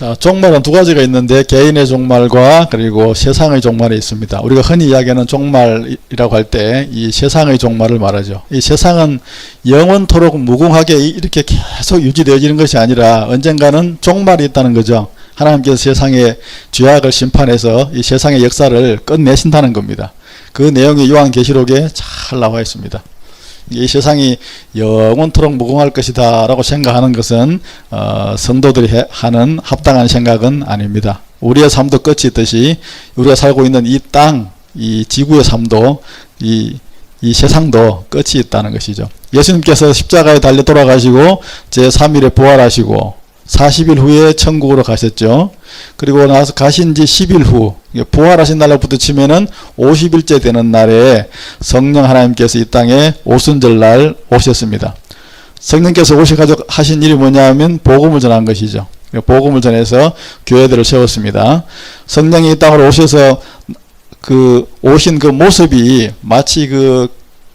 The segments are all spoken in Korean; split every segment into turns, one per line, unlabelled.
자, 종말은 두 가지가 있는데 개인의 종말과 그리고 세상의 종말이 있습니다. 우리가 흔히 이야기하는 종말이라고 할 때 이 세상의 종말을 말하죠. 이 세상은 영원토록 무궁하게 이렇게 계속 유지되어지는 것이 아니라 언젠가는 종말이 있다는 거죠. 하나님께서 세상의 죄악을 심판해서 이 세상의 역사를 끝내신다는 겁니다. 그 내용이 요한계시록에 잘 나와 있습니다. 이 세상이 영원토록 무궁할 것이다 라고 생각하는 것은 성도들이 하는 합당한 생각은 아닙니다. 우리의 삶도 끝이 있듯이 우리가 살고 있는 이 땅, 이 지구의 삶도 이 세상도 끝이 있다는 것이죠. 예수님께서 십자가에 달려 돌아가시고 제3일에 부활하시고 40일 후에 천국으로 가셨죠. 그리고 나서 가신 지 10일 후 부활하신 날부터 치면은 50일째 되는 날에 성령 하나님께서 이 땅에 오순절날 오셨습니다. 성령께서 오셔가지고 하신 일이 뭐냐 하면 복음을 전한 것이죠. 복음을 전해서 교회들을 세웠습니다. 성령이 이 땅으로 오셔서 오신 그 모습이 마치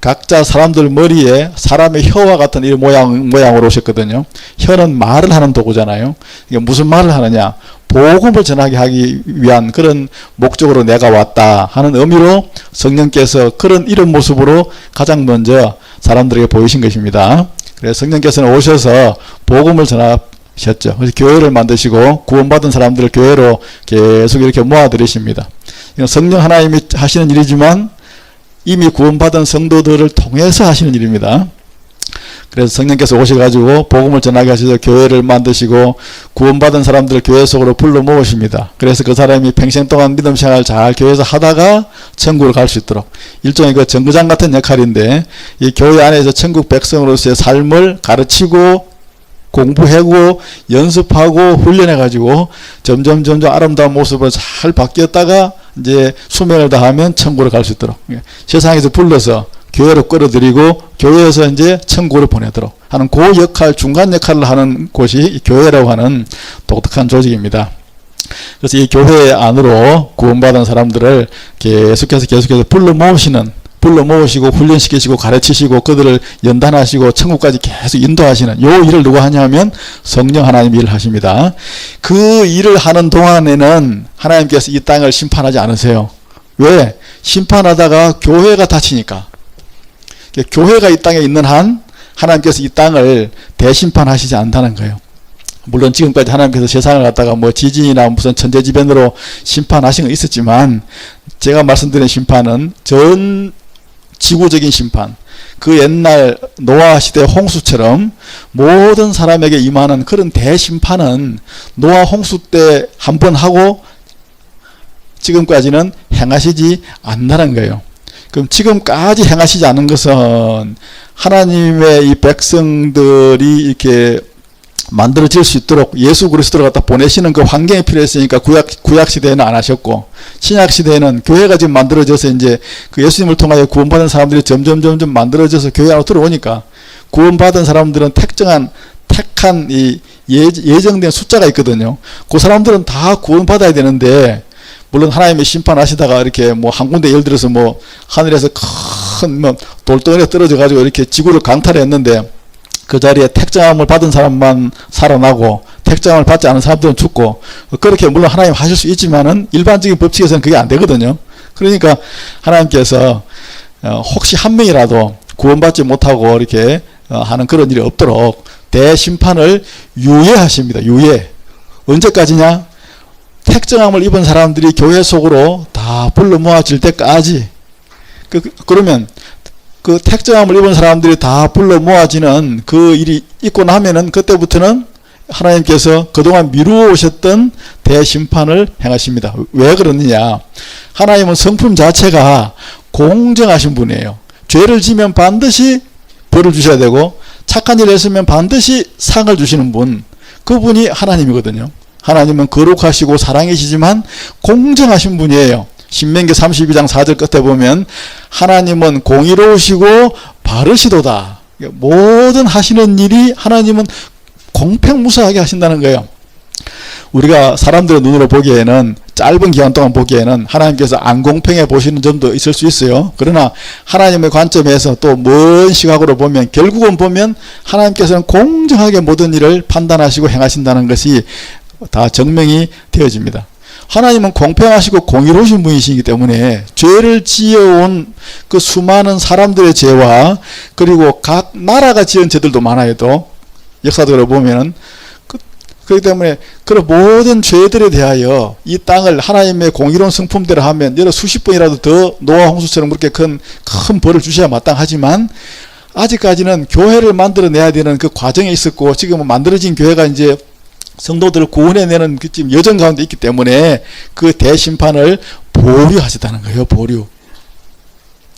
각자 사람들 머리에 사람의 혀와 같은 이 모양으로 오셨거든요. 혀는 말을 하는 도구잖아요. 이게 무슨 말을 하느냐? 복음을 전하게 하기 위한 그런 목적으로 내가 왔다 하는 의미로 성령께서 그런 이런 모습으로 가장 먼저 사람들에게 보이신 것입니다. 그래서 성령께서는 오셔서 복음을 전하셨죠. 그래서 교회를 만드시고 구원받은 사람들을 교회로 계속 이렇게 모아들이십니다. 성령 하나님이 하시는 일이지만 이미 구원받은 성도들을 통해서 하시는 일입니다. 그래서 성령께서 오셔가지고 복음을 전하게 하셔서 교회를 만드시고 구원받은 사람들을 교회 속으로 불러 모으십니다. 그래서 그 사람이 평생 동안 믿음 생활을 잘 교회에서 하다가 천국을 갈 수 있도록 일종의 정거장 같은 역할인데 이 교회 안에서 천국 백성으로서의 삶을 가르치고 공부하고 연습하고 훈련해가지고 점점 아름다운 모습으로 잘 바뀌었다가 이제 수명을 다하면 천국으로 갈 수 있도록 세상에서 불러서 교회로 끌어들이고 교회에서 이제 천국으로 보내도록 하는 그 역할, 중간 역할을 하는 곳이 교회라고 하는 독특한 조직입니다. 그래서 이 교회 안으로 구원받은 사람들을 계속해서 불러 모으시고 훈련시키시고 가르치시고 그들을 연단하시고 천국까지 계속 인도하시는 요 일을 누가 하냐 하면 성령 하나님이 일을 하십니다. 그 일을 하는 동안에는 하나님께서 이 땅을 심판하지 않으세요. 왜? 심판하다가 교회가 다치니까. 교회가 이 땅에 있는 한 하나님께서 이 땅을 대심판하시지 않는다는 거예요. 물론 지금까지 하나님께서 세상을 갖다가 지진이나 무슨 천재지변으로 심판하신 건 있었지만 제가 말씀드린 심판은 전 지구적인 심판, 그 옛날 노아 시대 홍수처럼 모든 사람에게 임하는 그런 대심판은 노아 홍수 때 한 번 하고 지금까지는 행하시지 않는다는 거예요. 그럼 지금까지 행하시지 않은 것은 하나님의 이 백성들이 이렇게 만들어질 수 있도록 예수 그리스도를 갖다 보내시는 그 환경이 필요했으니까 구약 시대에는 안 하셨고 신약 시대에는 교회가 지금 만들어져서 이제 그 예수님을 통하여 구원받은 사람들이 점점 만들어져서 교회 안으로 들어오니까 구원받은 사람들은 택한 이 예정된 숫자가 있거든요. 그 사람들은 다 구원받아야 되는데 물론 하나님이 심판하시다가 이렇게 한 군데 예를 들어서 하늘에서 큰 돌덩이가 떨어져 가지고 이렇게 지구를 강탈했는데 그 자리에 택정함을 받은 사람만 살아나고 택정함을 받지 않은 사람들은 죽고 그렇게 물론 하나님 하실 수 있지만은 일반적인 법칙에서는 그게 안 되거든요. 그러니까 하나님께서 혹시 한 명이라도 구원받지 못하고 이렇게 하는 그런 일이 없도록 대심판을 유예하십니다. 유예. 언제까지냐? 택정함을 입은 사람들이 교회 속으로 다 불러 모아질 때까지. 그러면 그 택정함을 입은 사람들이 다 불러 모아지는 그 일이 있고 나면은 그때부터는 하나님께서 그동안 미루어 오셨던 대심판을 행하십니다. 왜 그러느냐? 하나님은 성품 자체가 공정하신 분이에요. 죄를 지면 반드시 벌을 주셔야 되고 착한 일을 했으면 반드시 상을 주시는 분, 그분이 하나님이거든요. 하나님은 거룩하시고 사랑이시지만 공정하신 분이에요. 신명기 32장 4절 끝에 보면 하나님은 공의로우시고 바르시도다. 모든 하시는 일이 하나님은 공평무사하게 하신다는 거예요. 우리가 사람들의 눈으로 보기에는 짧은 기간 동안 보기에는 하나님께서 안 공평해 보시는 점도 있을 수 있어요. 그러나 하나님의 관점에서 또 먼 시각으로 보면 결국은 보면 하나님께서는 공정하게 모든 일을 판단하시고 행하신다는 것이 다 증명이 되어집니다. 하나님은 공평하시고 공의로우신 분이시기 때문에 죄를 지어온 그 수많은 사람들의 죄와 그리고 각 나라가 지은 죄들도 많아요. 또 역사적으로 보면은 그렇기 때문에 그런 모든 죄들에 대하여 이 땅을 하나님의 공의로운 성품대로 하면 여러 수십 번이라도 더 노아 홍수처럼 그렇게 큰 벌을 주셔야 마땅하지만 아직까지는 교회를 만들어내야 되는 그 과정에 있었고 지금은 만들어진 교회가 이제 성도들을 구원해내는 그 지금 여정 가운데 있기 때문에 그 대심판을 보류하셨다는 거예요. 보류.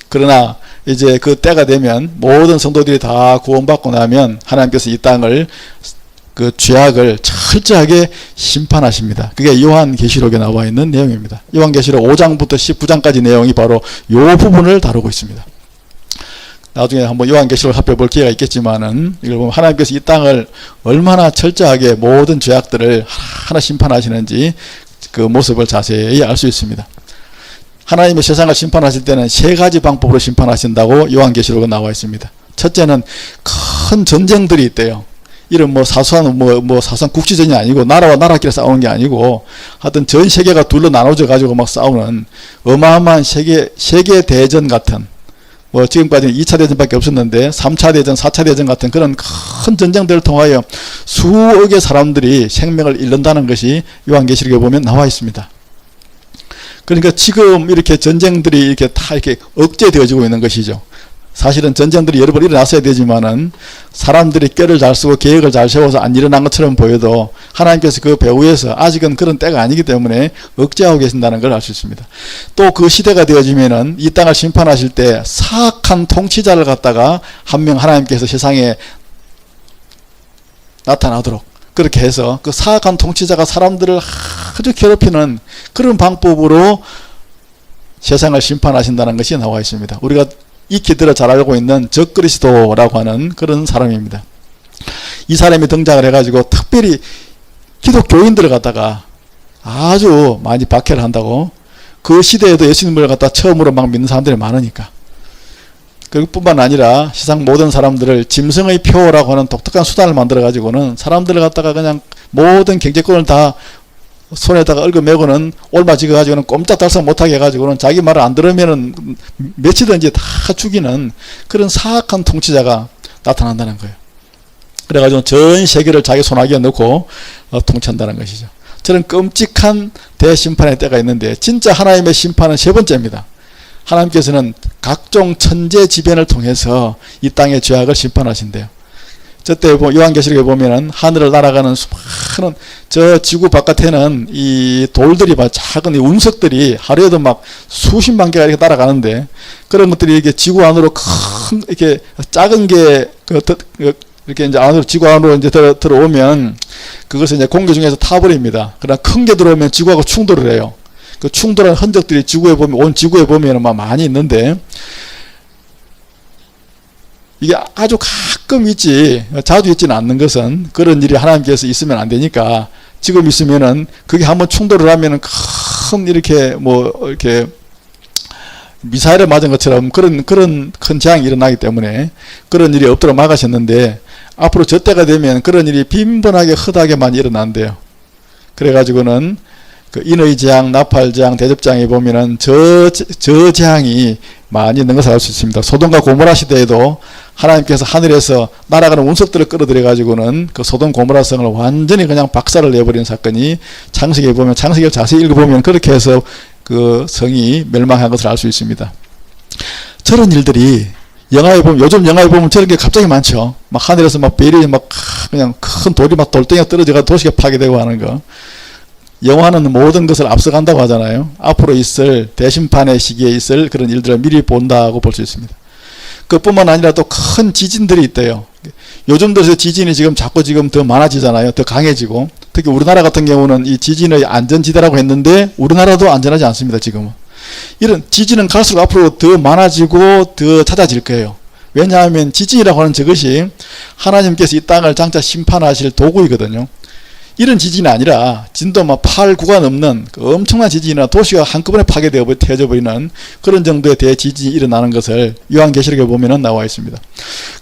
그러나 이제 그 때가 되면 모든 성도들이 다 구원받고 나면 하나님께서 이 땅을 그 죄악을 철저하게 심판하십니다. 그게 요한계시록에 나와 있는 내용입니다. 요한계시록 5장부터 19장까지 내용이 바로 이 부분을 다루고 있습니다. 나중에 한번 요한계시록을 살펴볼 기회가 있겠지만은 이걸 보면 하나님께서 이 땅을 얼마나 철저하게 모든 죄악들을 하나 심판하시는지 그 모습을 자세히 알 수 있습니다. 하나님의 세상을 심판하실 때는 세 가지 방법으로 심판하신다고 요한계시록에 나와 있습니다. 첫째는 큰 전쟁들이 있대요. 이런 뭐 사소한 사소한 국지전이 아니고 나라와 나라끼리 싸우는 게 아니고 하여튼 전 세계가 둘로 나눠져 가지고 막 싸우는 어마어마한 세계 대전 같은 뭐 지금까지는 2차 대전밖에 없었는데 3차 대전, 4차 대전 같은 그런 큰 전쟁들을 통하여 수억의 사람들이 생명을 잃는다는 것이 요한계시록에 보면 나와 있습니다. 그러니까 지금 이렇게 전쟁들이 이렇게 다 이렇게 억제되어지고 있는 것이죠. 사실은 전쟁들이 여러 번 일어났어야 되지만은 사람들이 꾀를 잘 쓰고 계획을 잘 세워서 안 일어난 것처럼 보여도 하나님께서 그 배후에서 아직은 그런 때가 아니기 때문에 억제하고 계신다는 걸 알 수 있습니다. 또 그 시대가 되어지면은 이 땅을 심판하실 때 사악한 통치자를 갖다가 한 명 하나님께서 세상에 나타나도록 그렇게 해서 그 사악한 통치자가 사람들을 아주 괴롭히는 그런 방법으로 세상을 심판하신다는 것이 나와 있습니다. 우리가 익히 들어 잘 알고 있는 적그리스도라고 하는 그런 사람입니다. 이 사람이 등장을 해가지고 특별히 기독교인들을 갖다가 아주 많이 박해를 한다고. 그 시대에도 예수님을 갖다 처음으로 막 믿는 사람들이 많으니까. 그뿐만 아니라 세상 모든 사람들을 짐승의 표라고 하는 독특한 수단을 만들어 가지고는 사람들을 갖다가 그냥 모든 경제권을 다 손에다가 얽어매고는 올마지거 가지고는 꼼짝달싹 못하게 해가지고는 자기 말을 안 들으면은 며칠든지 다 죽이는 그런 사악한 통치자가 나타난다는 거예요. 그래가지고 전 세계를 자기 손아귀에 넣고 통치한다는 것이죠. 저는 끔찍한 대심판의 때가 있는데 진짜 하나님의 심판은 세 번째입니다. 하나님께서는 각종 천재지변을 통해서 이 땅의 죄악을 심판하신대요. 저때 요한계시록에 보면은 하늘을 날아가는 수많은 저 지구 바깥에는 이 돌들이 막 작은 이 운석들이 하루에도 막 수십만 개가 이렇게 날아가는데 그런 것들이 이렇게 지구 안으로 큰 이렇게 작은 게 이렇게 이제 안으로 지구 안으로 이제 들어오면 그것을 이제 공기 중에서 타버립니다. 그러나 큰 게 들어오면 지구하고 충돌을 해요. 그 충돌한 흔적들이 지구에 보면 온 지구에 보면은 막 많이 있는데. 이게 아주 가끔 있지 자주 있지는 않는 것은 그런 일이 하나님께서 있으면 안 되니까 지금 있으면은 그게 한번 충돌을 하면은 큰 이렇게 이렇게 미사일을 맞은 것처럼 그런 큰 재앙이 일어나기 때문에 그런 일이 없도록 막으셨는데 앞으로 저 때가 되면 그런 일이 빈번하게 흩하게만 일어난대요. 그래가지고는 그 인의 재앙, 나팔 재앙, 대접 재앙에 보면은 저 재앙이 많이 있는 것을 알 수 있습니다. 소돔과 고모라 시대에도 하나님께서 하늘에서 날아가는 운석들을 끌어들여 가지고는 그 소돔 고모라 성을 완전히 그냥 박살을 내버리는 사건이 창세기에 보면 창세기를 자세히 읽어보면 그렇게 해서 그 성이 멸망한 것을 알 수 있습니다. 저런 일들이 영화에 보면 요즘 영화에 보면 저런 게 갑자기 많죠. 막 하늘에서 막 별이 막 그냥 큰 돌이 막 돌덩이가 떨어져가 도시가 파괴되고 하는 거. 영화는 모든 것을 앞서간다고 하잖아요. 앞으로 있을 대심판의 시기에 있을 그런 일들을 미리 본다고 볼 수 있습니다. 그뿐만 아니라 또 큰 지진들이 있대요. 요즘 들어서 지진이 자꾸 더 많아지잖아요. 더 강해지고. 특히 우리나라 같은 경우는 이 지진의 안전지대라고 했는데 우리나라도 안전하지 않습니다. 지금은. 이런 지진은 갈수록 앞으로 더 많아지고 더 찾아질 거예요. 왜냐하면 지진이라고 하는 저것이 하나님께서 이 땅을 장차 심판하실 도구이거든요. 이런 지진이 아니라 진도 막 8, 9가 넘는 그 엄청난 지진이나 도시가 한꺼번에 파괴되어져 버리는 그런 정도의 대지진이 일어나는 것을 요한계시록에 보면은 나와 있습니다.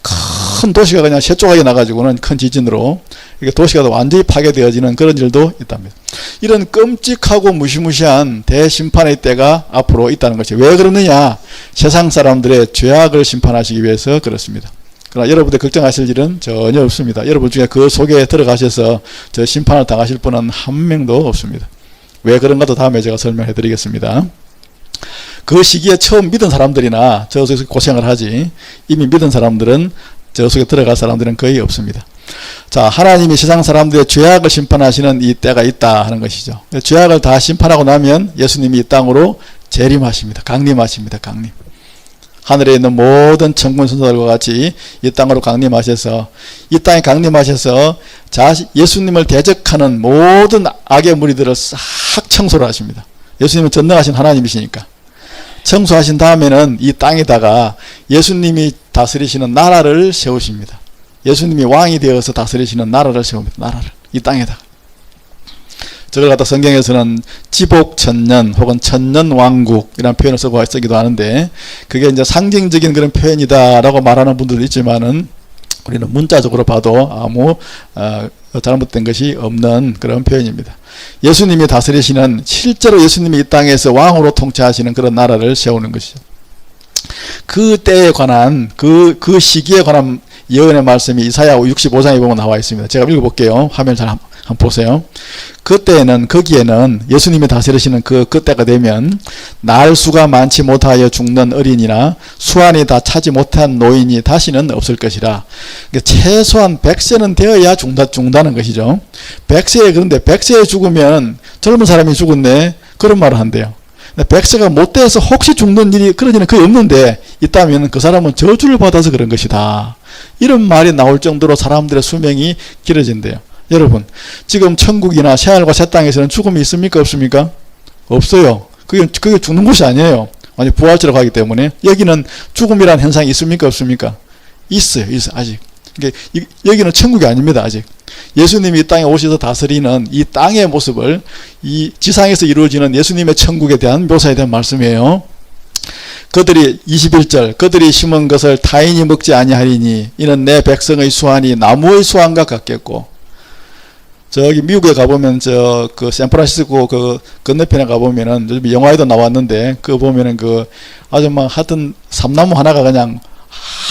큰 도시가 그냥 쇠조각이 나가지고는 큰 지진으로 이게 도시가 완전히 파괴되어지는 그런 일도 있답니다. 이런 끔찍하고 무시무시한 대심판의 때가 앞으로 있다는 것이 왜 그러느냐? 세상 사람들의 죄악을 심판하시기 위해서 그렇습니다. 그러나 여러분들 걱정하실 일은 전혀 없습니다. 여러분 중에 그 속에 들어가셔서 저 심판을 당하실 분은 한 명도 없습니다. 왜 그런가도 다음에 제가 설명해 드리겠습니다. 그 시기에 처음 믿은 사람들이나 저 속에서 고생을 하지, 이미 믿은 사람들은, 저 속에 들어갈 사람들은 거의 없습니다. 자, 하나님이 세상 사람들의 죄악을 심판하시는 이 때가 있다 하는 것이죠. 죄악을 다 심판하고 나면 예수님이 이 땅으로 재림하십니다. 강림하십니다. 강림. 하늘에 있는 모든 천군 천사들과 같이 이 땅으로 강림하셔서, 이 땅에 강림하셔서 예수님을 대적하는 모든 악의 무리들을 싹 청소를 하십니다. 예수님은 전능하신 하나님이시니까. 청소하신 다음에는 이 땅에다가 예수님이 다스리시는 나라를 세우십니다. 예수님이 왕이 되어서 다스리시는 나라를 세웁니다. 나라를 이 땅에다가. 저걸 갖다 성경에서는 지복천년 혹은 천년왕국이라는 표현을 쓰기도 하는데, 그게 이제 상징적인 그런 표현이다라고 말하는 분들도 있지만은 우리는 문자적으로 봐도 아무 잘못된 것이 없는 그런 표현입니다. 예수님이 다스리시는, 실제로 예수님이 이 땅에서 왕으로 통치하시는 그런 나라를 세우는 것이죠. 그 때에 관한 그 시기에 관한 예언의 말씀이 이사야 65장에 보면 나와 있습니다. 제가 읽어볼게요. 화면 잘 한번 보세요. 그때에는, 거기에는 예수님이 다스리시는 그때가 되면 날 수가 많지 못하여 죽는 어린이나 수완이 다 차지 못한 노인이 다시는 없을 것이라. 그러니까 최소한 100세는 되어야 죽는다는 것이죠. 100세에, 그런데 100세에 죽으면 젊은 사람이 죽었네, 그런 말을 한대요. 100세가 못 돼서 혹시 죽는 일이, 그런 일은 거의 없는데 있다면 그 사람은 저주를 받아서 그런 것이다, 이런 말이 나올 정도로 사람들의 수명이 길어진대요. 여러분, 지금 천국이나 새하늘과 새 땅에서는 죽음이 있습니까? 없습니까? 없어요. 그게 죽는 곳이 아니에요. 완전 부활체로 가기 때문에. 여기는 죽음이라는 현상이 있습니까? 없습니까? 있어요. 아직. 여기는 천국이 아닙니다. 아직. 예수님이 이 땅에 오셔서 다스리는 이 땅의 모습을, 이 지상에서 이루어지는 예수님의 천국에 대한 묘사에 대한 말씀이에요. 그들이 21절, 그들이 심은 것을 타인이 먹지 아니하리니 이는 내 백성의 수완이 나무의 수완과 같겠고. 저기 미국에 가보면 그 샌프란시스코 그 건너편에 가보면은 요즘 영화에도 나왔는데, 그거 보면은 아주 막 하여튼 삼나무 하나가 그냥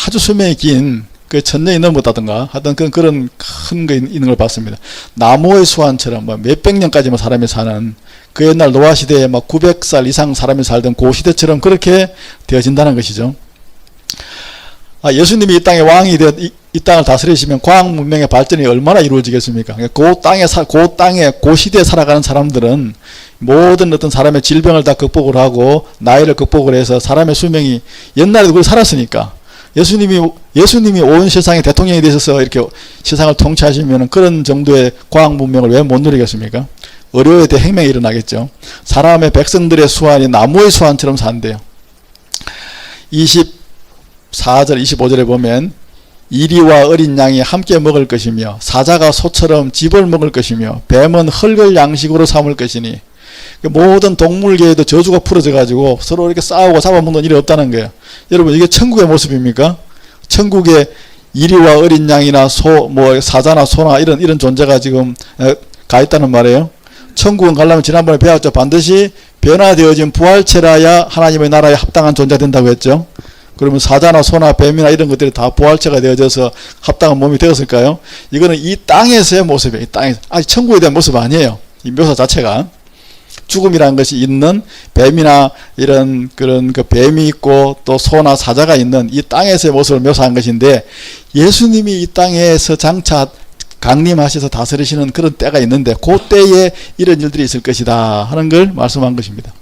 아주 수명이 긴 그 1000년이 넘었다든가 하여튼 그런 큰 거 있는 걸 봤습니다. 나무의 수완처럼 뭐 몇백 년까지만 사람이 사는, 그 옛날 노아 시대에 막 900살 이상 사람이 살던 그 시대처럼 그렇게 되어진다는 것이죠. 예수님이 이 땅의 왕이 되어 이 땅을 다스리시면 과학 문명의 발전이 얼마나 이루어지겠습니까? 그 땅에 그 시대에 살아가는 사람들은 모든 어떤 사람의 질병을 다 극복을 하고 나이를 극복을 해서 사람의 수명이, 옛날에도 그걸 살았으니까, 예수님이 온 세상의 대통령이 되셔서 이렇게 세상을 통치하시면 그런 정도의 과학 문명을 왜 못 누리겠습니까? 의료에 대해 혁명이 일어나겠죠. 사람의 백성들의 수완이 나무의 수완처럼 산대요. 24절 25절에 보면 이리와 어린 양이 함께 먹을 것이며 사자가 소처럼 짚을 먹을 것이며 뱀은 흙을 양식으로 삼을 것이니, 모든 동물계에도 저주가 풀어져 가지고 서로 이렇게 싸우고 잡아먹는 일이 없다는 거예요. 여러분, 이게 천국의 모습입니까? 천국에 이리와 어린 양이나 사자나 소나 이런 존재가 지금 가 있다는 말이에요. 천국은 가려면 지난번에 배웠죠. 반드시 변화되어진 부활체라야 하나님의 나라에 합당한 존재가 된다고 했죠. 그러면 사자나 소나 뱀이나 이런 것들이 다 부활체가 되어져서 합당한 몸이 되었을까요? 이거는 이 땅에서의 모습이에요. 이 땅에서. 아직 천국에 대한 모습 아니에요. 이 묘사 자체가. 죽음이라는 것이 있는, 뱀이나 이런 그런 뱀이 있고 또 소나 사자가 있는 이 땅에서의 모습을 묘사한 것인데, 예수님이 이 땅에서 장차 강림하셔서 다스리시는 그런 때가 있는데 그 때에 이런 일들이 있을 것이다 하는 걸 말씀한 것입니다.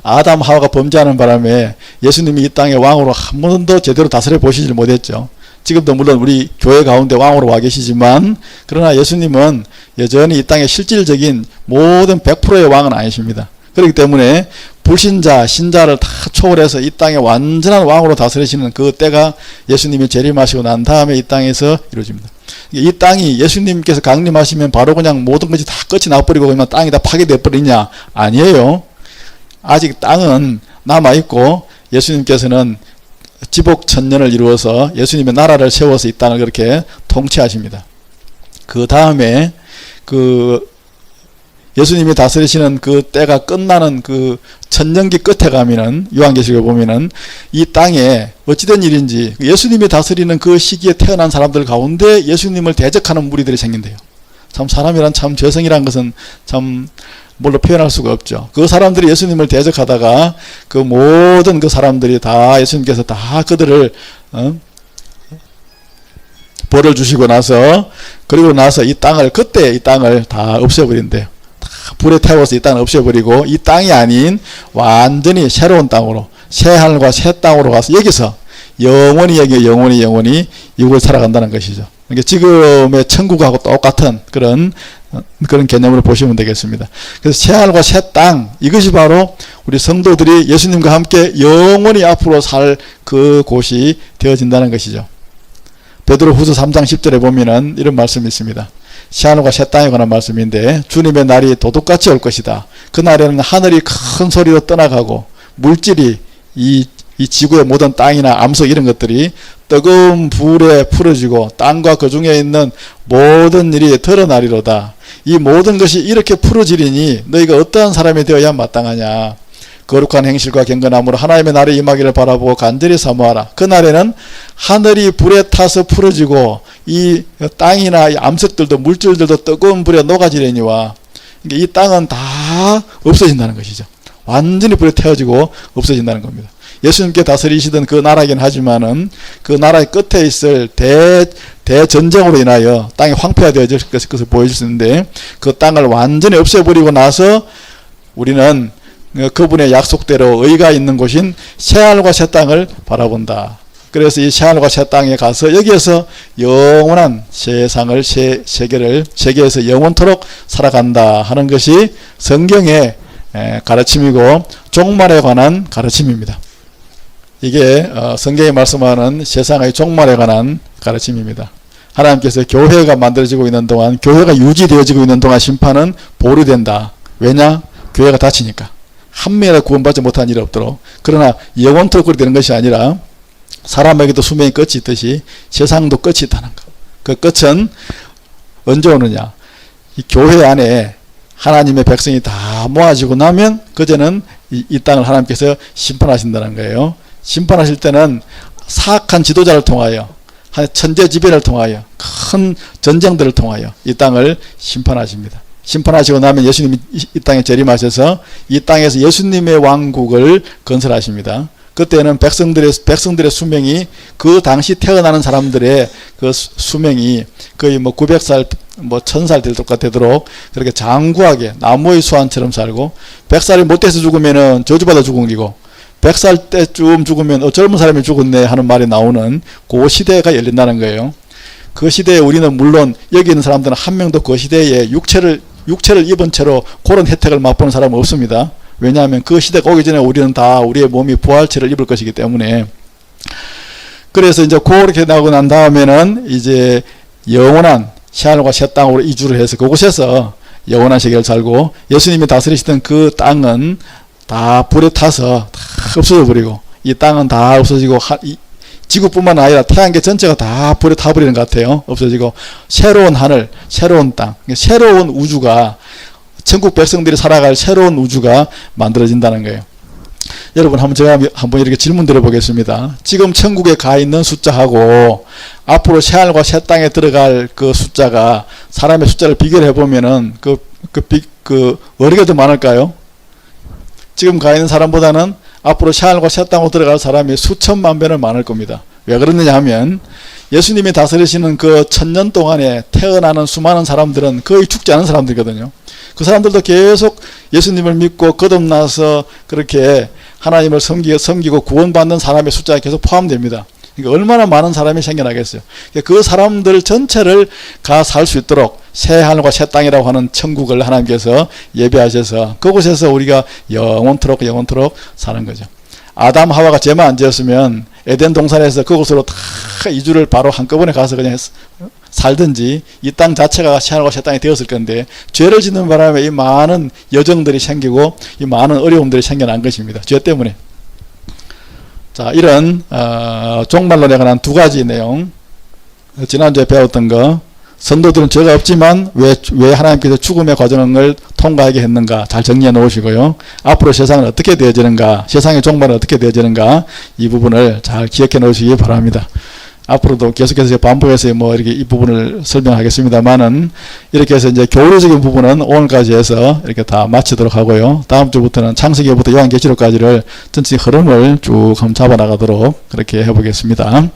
아담 하와가 범죄하는 바람에 예수님이 이 땅의 왕으로 한 번도 제대로 다스려 보시지 못했죠. 지금도 물론 우리 교회 가운데 왕으로 와 계시지만, 그러나 예수님은 여전히 이 땅의 실질적인 모든 100%의 왕은 아니십니다. 그렇기 때문에 불신자, 신자를 다 초월해서 이 땅의 완전한 왕으로 다스리시는 그 때가 예수님이 재림하시고 난 다음에 이 땅에서 이루어집니다. 이 땅이 예수님께서 강림하시면 바로 그냥 모든 것이 다 끝이 나버리고 그냥 땅이 다 파괴되어 버리냐? 아니에요. 아직 땅은 남아있고 예수님께서는 지복 천년을 이루어서 예수님의 나라를 세워서 이 땅을 그렇게 통치하십니다. 그 다음에 그 예수님이 다스리시는 그 때가 끝나는 그 천년기 끝에 가면은 요한계시록에 보면은 이 땅에 어찌된 일인지 예수님이 다스리는 그 시기에 태어난 사람들 가운데 예수님을 대적하는 무리들이 생긴대요. 참 사람이란 참 죄성이란 것은 참 뭘로 표현할 수가 없죠. 그 사람들이 예수님을 대적하다가 그 모든 그 사람들이 다 예수님께서 다 그들을 벌을 주시고 나서 그리고 나서 이 땅을 그때 이 땅을 다 없애버린대요. 다 불에 태워서 이 땅을 없애버리고 이 땅이 아닌 완전히 새로운 땅으로 새 하늘과 새 땅으로 가서 여기서 영원히 영원히 이곳을 살아간다는 것이죠. 그러니까 지금의 천국하고 똑같은 그런 개념으로 보시면 되겠습니다. 그래서 새 하늘과 새 땅, 이것이 바로 우리 성도들이 예수님과 함께 영원히 앞으로 살 그 곳이 되어진다는 것이죠. 베드로후서 3장 10절에 보면은 이런 말씀이 있습니다. 새 하늘과 새 땅에 관한 말씀인데 주님의 날이 도둑같이 올 것이다. 그날에는 하늘이 큰 소리로 떠나가고 물질이 이 지구의 모든 땅이나 암석 이런 것들이 뜨거운 불에 풀어지고 땅과 그 중에 있는 모든 일이 드러나리로다. 이 모든 것이 이렇게 풀어지리니 너희가 어떠한 사람이 되어야 마땅하냐. 거룩한 행실과 경건함으로 하나님의 날이 임하기를 바라보고 간절히 사모하라. 그날에는 하늘이 불에 타서 풀어지고 이 땅이나 이 암석들도 물질들도 뜨거운 불에 녹아지려니와 이 땅은 다 없어진다는 것이죠. 완전히 불에 태워지고 없어진다는 겁니다. 예수님께 다스리시던 그 나라이긴 하지만은 그 나라의 끝에 있을 대전쟁으로 인하여 땅이 황폐화되어질 것을 보여줄 수 있는데 그 땅을 완전히 없애버리고 나서 우리는 그분의 약속대로 의가 있는 곳인 새하늘과 새 땅을 바라본다. 그래서 이 새하늘과 새 땅에 가서 여기에서 영원한 세상을 세계에서 영원토록 살아간다 하는 것이 성경의 가르침이고 종말에 관한 가르침입니다. 이게 성경이 말씀하는 세상의 종말에 관한 가르침입니다. 하나님께서 교회가 만들어지고 있는 동안, 교회가 유지되어지고 있는 동안 심판은 보류된다. 왜냐? 교회가 닫히니까. 한 명이라도 구원받지 못한 일이 없도록. 그러나 영원토록 그렇게 되는 것이 아니라 사람에게도 수명의 끝이 있듯이 세상도 끝이 있다는 것. 그 끝은 언제 오느냐? 이 교회 안에 하나님의 백성이 다 모아지고 나면 그제는 이 땅을 하나님께서 심판하신다는 거예요. 심판하실 때는 사악한 지도자를 통하여 천재지변을 통하여 큰 전쟁들을 통하여 이 땅을 심판하십니다. 심판하시고 나면 예수님이 이 땅에 재림하셔서 이 땅에서 예수님의 왕국을 건설하십니다. 그때는 백성들의 수명이 그 당시 태어나는 사람들의 그 수명이 거의 900살 1000살 되도록 그렇게 장구하게 나무의 수완처럼 살고 100살이 못 돼서 죽으면은 저주받아 죽은 일이고 100살 때쯤 죽으면 젊은 사람이 죽었네 하는 말이 나오는 그 시대가 열린다는 거예요. 그 시대에 우리는 물론 여기 있는 사람들은 한 명도 그 시대에 육체를 입은 채로 그런 혜택을 맛보는 사람은 없습니다. 왜냐하면 그 시대가 오기 전에 우리는 다 우리의 몸이 부활체를 입을 것이기 때문에. 그래서 이제 그렇게 나오고 난 다음에는 이제 영원한 새하늘과 새 땅으로 이주를 해서 그곳에서 영원한 세계를 살고 예수님이 다스리시던 그 땅은 다 불에 타서 다 없어져 버리고 이 땅은 다 없어지고 지구뿐만 아니라 태양계 전체가 다 불에 타버리는 것 같아요. 없어지고 새로운 하늘, 새로운 땅, 새로운 우주가 천국 백성들이 살아갈 새로운 우주가 만들어진다는 거예요. 여러분 제가 한번 이렇게 질문 드려보겠습니다. 지금 천국에 가 있는 숫자하고 앞으로 새하늘과 새 땅에 들어갈 그 숫자가 사람의 숫자를 비교를 해보면은 어느 게 더 많을까요? 지금 가 있는 사람보다는 앞으로 새하늘과 새 땅으로 들어갈 사람이 수천만 배는 많을 겁니다. 왜 그러느냐 하면 예수님이 다스리시는 그 1000년 동안에 태어나는 수많은 사람들은 거의 죽지 않은 사람들이거든요. 그 사람들도 계속 예수님을 믿고 거듭나서 그렇게 하나님을 섬기고 구원받는 사람의 숫자에 계속 포함됩니다. 그러니까 얼마나 많은 사람이 생겨나겠어요. 그 사람들 전체를 가 살 수 있도록 새 하늘과 새 땅이라고 하는 천국을 하나님께서 예배하셔서 그곳에서 우리가 영원토록 사는 거죠. 아담 하와가 죄만 안 지었으면 에덴 동산에서 그곳으로 다 이주를 바로 한꺼번에 가서 그냥 살든지 이 땅 자체가 새 하늘과 새 땅이 되었을 건데 죄를 짓는 바람에 이 많은 여정들이 생기고 이 많은 어려움들이 생겨난 것입니다. 죄 때문에. 자, 이런 종말론에 관한 두 가지 내용, 지난주에 배웠던 거 성도들은 죄가 없지만 왜 하나님께서 죽음의 과정을 통과하게 했는가 잘 정리해 놓으시고요. 앞으로 세상은 어떻게 되어지는가, 세상의 종말은 어떻게 되어지는가, 이 부분을 잘 기억해 놓으시기 바랍니다. 앞으로도 계속해서 반복해서 뭐 이렇게 이 부분을 설명하겠습니다만은, 이렇게 해서 이제 교리적인 부분은 오늘까지 해서 이렇게 다 마치도록 하고요. 다음 주부터는 창세기부터 요한계시록까지를 전체 흐름을 쭉 한번 잡아 나가도록 그렇게 해보겠습니다.